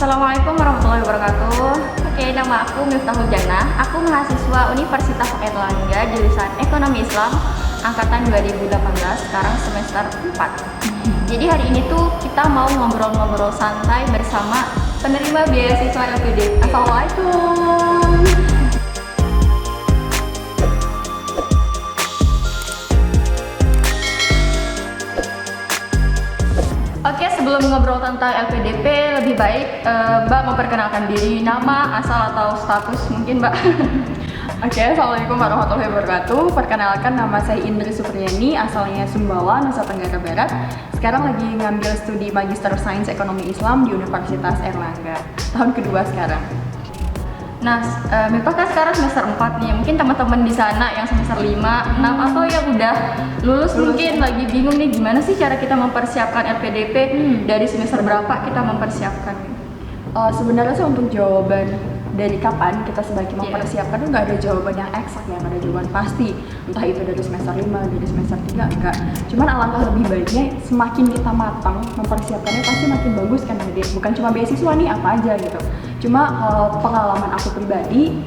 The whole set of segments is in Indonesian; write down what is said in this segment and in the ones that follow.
Assalamualaikum warahmatullahi wabarakatuh. Oke, nama aku Miftahul Jannah. Aku mahasiswa Universitas Airlangga jurusan Ekonomi Islam angkatan 2018, sekarang semester 4. Jadi hari ini tuh kita mau ngobrol-ngobrol santai bersama penerima beasiswa LPDP. Assalamualaikum. Oke, sebelum ngobrol tentang LPDP, lebih baik Mbak memperkenalkan diri, nama, asal atau status mungkin Mbak. Oke, Assalamualaikum warahmatullahi wabarakatuh. Perkenalkan, nama saya Indri Supriyani, asalnya Sumbawa, Nusa Tenggara Barat. Sekarang lagi ngambil studi Magister Sains Ekonomi Islam di Universitas Airlangga. Tahun kedua sekarang. Nah, Miftah kan sekarang semester 4 nih. Mungkin teman-teman di sana yang semester 5, 6 atau yang udah lulus mungkin lagi bingung nih gimana sih cara kita mempersiapkan LPDP, dari semester berapa kita mempersiapkan? Sebenarnya sih untuk jawaban dari kapan kita sebaiknya mempersiapkan itu nggak ada jawaban yang eksak ya, nggak ada jawaban pasti. Entah itu dari semester 5, dari semester 3, enggak. Cuman alangkah lebih baiknya semakin kita matang mempersiapkannya pasti makin bagus kan Dek. Bukan cuma beasiswa nih, apa aja gitu. Cuma pengalaman aku pribadi,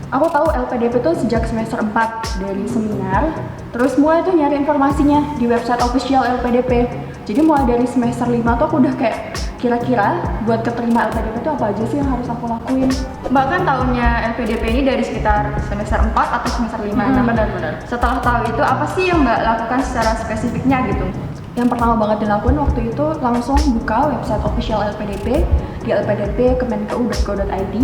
aku tahu LPDP itu sejak semester 4 dari seminar, terus mulai tuh nyari informasinya di website official LPDP. Jadi mulai dari semester 5 tuh aku udah kayak kira-kira buat keterima LPDP itu apa aja sih yang harus aku lakuin. Mbak kan tahunnya LPDP ini dari sekitar semester 4 atau semester 5. Nah, Benar-benar. setelah tahu itu apa sih yang Mbak lakukan secara spesifiknya gitu? Yang pertama banget dilakuin waktu itu langsung buka website official LPDP di lpdp.kemenkeu.go.id.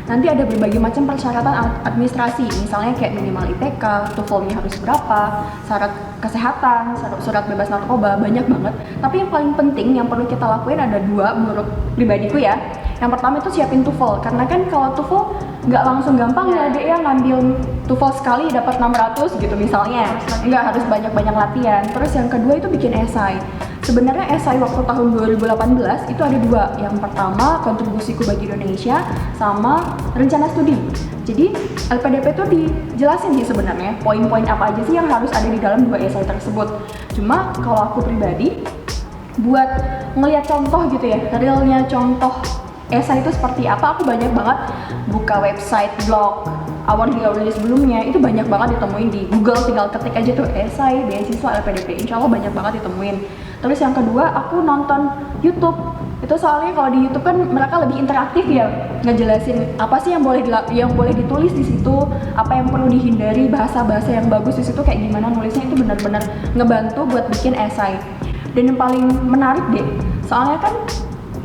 Nanti ada berbagai macam persyaratan administrasi, misalnya kayak minimal IPK, TOEFL-nya harus berapa, syarat kesehatan, surat bebas narkoba, banyak banget. Tapi yang paling penting yang perlu kita lakuin ada dua menurut pribadiku ya. Yang pertama itu siapin TOEFL, karena kan kalau TOEFL nggak langsung gampang ya Dek ya, ngambil TOEFL sekali dapat 600 gitu misalnya. Nggak, harus banyak-banyak latihan. Terus yang kedua itu bikin esai. Sebenarnya esai waktu tahun 2018 itu ada dua. Yang pertama kontribusiku bagi Indonesia sama rencana studi. Jadi LPDP itu dijelasin sih sebenarnya poin-poin apa aja sih yang harus ada di dalam dua esai tersebut. Cuma kalau aku pribadi buat ngelihat contoh gitu ya, realnya contoh esai itu seperti apa, aku banyak banget buka website, blog, award-award sebelumnya, itu banyak banget ditemuin di Google, tinggal ketik aja tuh esai beasiswa LPDP, insya Allah banyak banget ditemuin. Terus yang kedua, aku nonton YouTube. Itu soalnya kalau di YouTube kan mereka lebih interaktif ya, ngejelasin apa sih yang boleh ditulis di situ, apa yang perlu dihindari, bahasa-bahasa yang bagus di situ kayak gimana nulisnya, itu benar-benar ngebantu buat bikin esai. Dan yang paling menarik deh, soalnya kan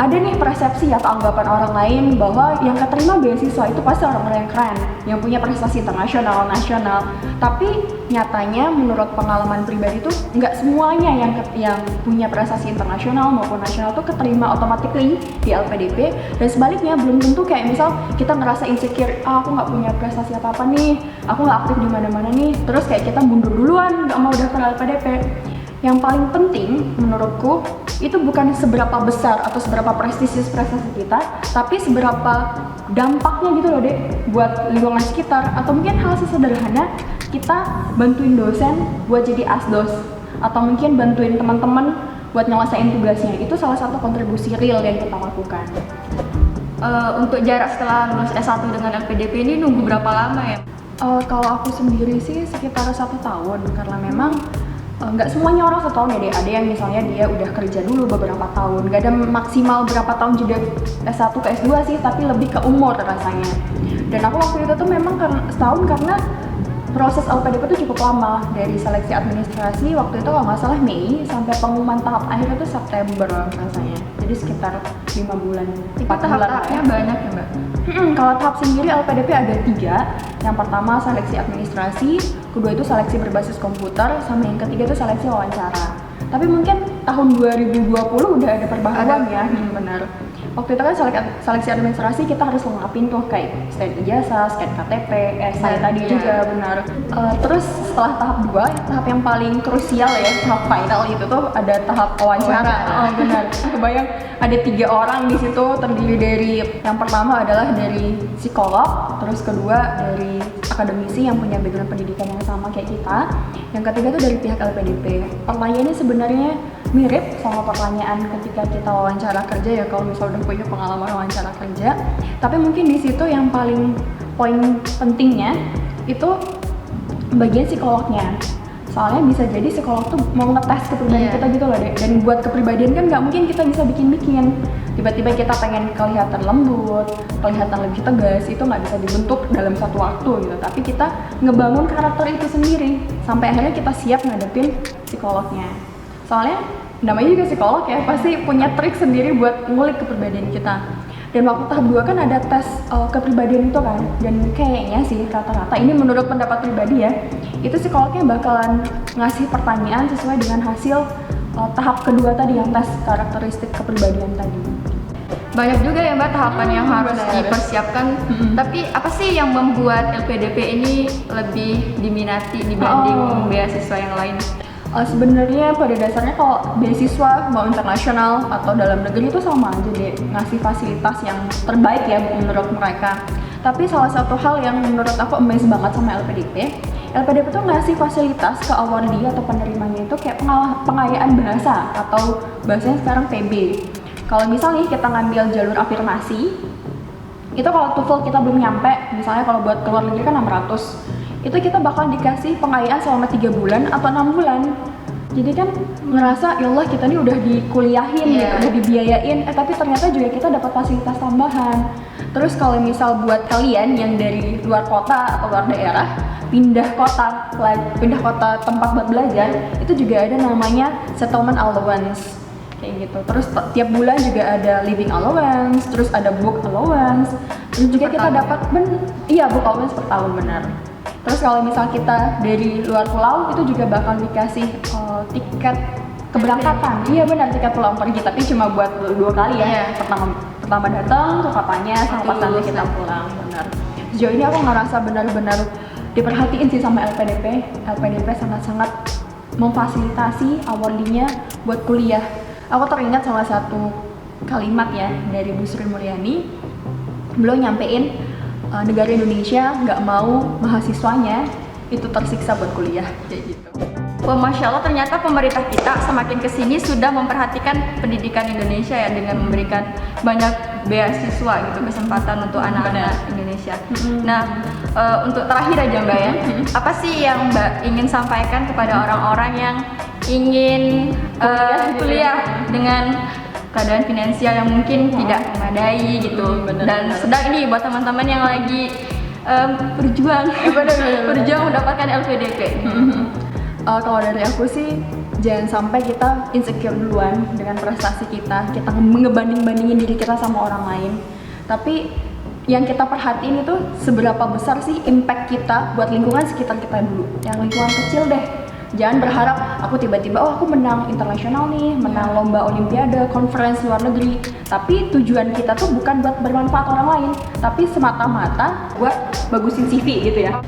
ada nih persepsi atau anggapan orang lain bahwa yang keterima beasiswa itu pasti orang-orang yang keren, yang punya prestasi internasional, nasional. Tapi nyatanya menurut pengalaman pribadi tuh nggak semuanya yang punya prestasi internasional maupun nasional tuh keterima automatically di LPDP. Dan sebaliknya belum tentu, kayak misal kita ngerasa insecure, aku nggak punya prestasi apa-apa nih, aku nggak aktif di mana-mana nih, terus kayak kita mundur duluan, nggak mau daftar LPDP. Yang paling penting menurutku itu bukan seberapa besar atau seberapa prestisius prestasi kita, tapi seberapa dampaknya gitu loh Dek buat lingkungan sekitar. Atau mungkin hal sesederhana kita bantuin dosen buat jadi asdos, atau mungkin bantuin teman-teman buat nyelesain tugasnya. Itu salah satu kontribusi real yang kita lakukan. Untuk jarak setelah lulus S1 dengan LPDP ini nunggu berapa lama ya? Kalau aku sendiri sih sekitar 1 tahun, karena memang nggak semuanya orang 1 tahun ya Dek. Ada yang misalnya dia udah kerja dulu beberapa tahun, nggak ada maksimal berapa tahun jeda S1 ke S2 sih, tapi lebih ke umur rasanya. Dan aku waktu itu tuh memang setahun karena proses LPDP itu cukup lama, dari seleksi administrasi waktu itu kalau nggak salah Mei sampai pengumuman tahap akhir itu September rasanya. Jadi sekitar 5 bulan, 4 bulan. Tahap-tahapnya banyak ya Mbak? Kalau tahap sendiri LPDP ada 3. Yang pertama seleksi administrasi, kedua itu seleksi berbasis komputer, sama yang ketiga itu seleksi wawancara. Tapi mungkin tahun 2020 udah ada perbaharuan ya. Benar. Waktu itu kan seleksi administrasi kita harus lengkapin tuh kayak scan ijazah, scan KTP, esai tadi juga benar. Terus setelah tahap 2, tahap yang paling krusial ya, tahap final itu tuh ada tahap wawancara. Oh benar. Kebayang ada 3 orang di situ, terdiri dari yang pertama adalah dari psikolog, terus kedua dari akademisi yang punya background pendidikan yang sama kayak kita. Yang ketiga itu dari pihak LPDP. Pertanyaannya sebenarnya mirip sama pertanyaan ketika kita wawancara kerja ya, kalau misalnya udah punya pengalaman wawancara kerja. Tapi mungkin di situ yang paling poin pentingnya itu bagian psikolognya. Soalnya bisa jadi psikolog tuh mau ngetes kepribadian kita gitu loh deh. Dan buat kepribadian kan nggak mungkin kita bisa bikin-bikin. Tiba-tiba kita pengen kelihatan lembut, kelihatan lebih tegas, itu nggak bisa dibentuk dalam satu waktu gitu. Tapi kita ngebangun karakter itu sendiri sampai akhirnya kita siap ngadepin psikolognya. Soalnya namanya juga psikolog ya, pasti punya trik sendiri buat ngulik kepribadian kita. Dan waktu tahap 2 kan ada tes kepribadian itu kan. Dan kayaknya sih rata-rata, ini menurut pendapat pribadi ya, itu psikolognya bakalan ngasih pertanyaan sesuai dengan hasil tahap kedua tadi, yang tes karakteristik kepribadian tadi. Banyak juga ya Mbak tahapan yang harus benar. dipersiapkan. Tapi apa sih yang membuat LPDP ini lebih diminati dibanding beasiswa yang lain? Sebenarnya pada dasarnya kalau beasiswa mau internasional atau dalam negeri itu sama aja deh, ngasih fasilitas yang terbaik ya menurut mereka. Tapi salah satu hal yang menurut aku amazed banget sama LPDP tuh ngasih fasilitas ke awardee atau penerimanya itu kayak pengayaan bahasa, atau bahasanya sekarang PB. Kalau misalnya kita ngambil jalur afirmasi, itu kalau TOEFL kita belum nyampe, misalnya kalau buat keluar negeri kan 600, itu kita bakal dikasih pengayaan selama 3 bulan atau 6 bulan. Jadi kan ngerasa ya Allah kita nih udah dikuliahin gitu, udah dibiayain, tapi ternyata juga kita dapat fasilitas tambahan. Terus kalau misal buat kalian yang dari luar kota atau luar daerah, pindah kota tempat buat belajar, itu juga ada namanya settlement allowance kayak gitu. Terus tiap bulan juga ada living allowance, terus ada book allowance, terus juga kita dapat book allowance per tahun, benar. Terus kalau misal kita dari luar pulau, itu juga bakal dikasih tiket keberangkatan. Iya benar, tiket pulang pergi, tapi cuma buat 2 kali ya. Pertama datang tuh katanya, sama pas nanti kita pulang, benar. Sejauh ini aku ngerasa benar-benar diperhatiin sih sama LPDP. LPDP sangat-sangat memfasilitasi awardee-nya buat kuliah. Aku teringat salah satu kalimat ya dari Bu Sri Mulyani. Beliau nyampein negara Indonesia nggak mau mahasiswanya itu tersiksa buat kuliah kayak gitu. Wah, Masya Allah, ternyata pemerintah kita semakin kesini sudah memperhatikan pendidikan Indonesia ya, dengan memberikan banyak beasiswa gitu, kesempatan untuk anak-anak Indonesia. Nah, untuk terakhir aja Mbak ya, apa sih yang Mbak ingin sampaikan kepada orang-orang yang ingin kuliah dengan keadaan finansial yang mungkin tidak memadai gitu, dan sedang ini buat teman-teman yang lagi berjuang mendapatkan LPDP. Kalau dari aku sih, jangan sampai kita insecure duluan dengan prestasi kita ngebanding-bandingin diri kita sama orang lain. Tapi yang kita perhatiin itu seberapa besar sih impact kita buat lingkungan sekitar kita dulu, yang lingkungan kecil deh. Jangan berharap aku tiba-tiba aku menang internasional nih, menang lomba olimpiade, conference luar negeri. Tapi tujuan kita tuh bukan buat bermanfaat orang lain, tapi semata-mata buat bagusin CV gitu ya.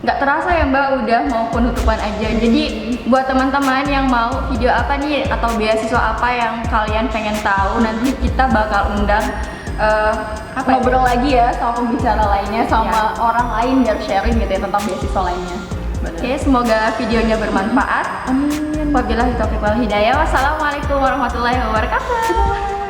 Nggak terasa ya Mbak, udah mau penutupan aja. Jadi buat teman-teman yang mau video apa nih atau beasiswa apa yang kalian pengen tahu, nanti kita bakal undang ngobrol lagi ya sama pembicara lainnya, sama orang lain biar sharing gitu ya tentang beasiswa lainnya. Oke, semoga videonya bermanfaat. Amin. Wabillahi taufiq wal hidayah. Wassalamualaikum warahmatullahi wabarakatuh.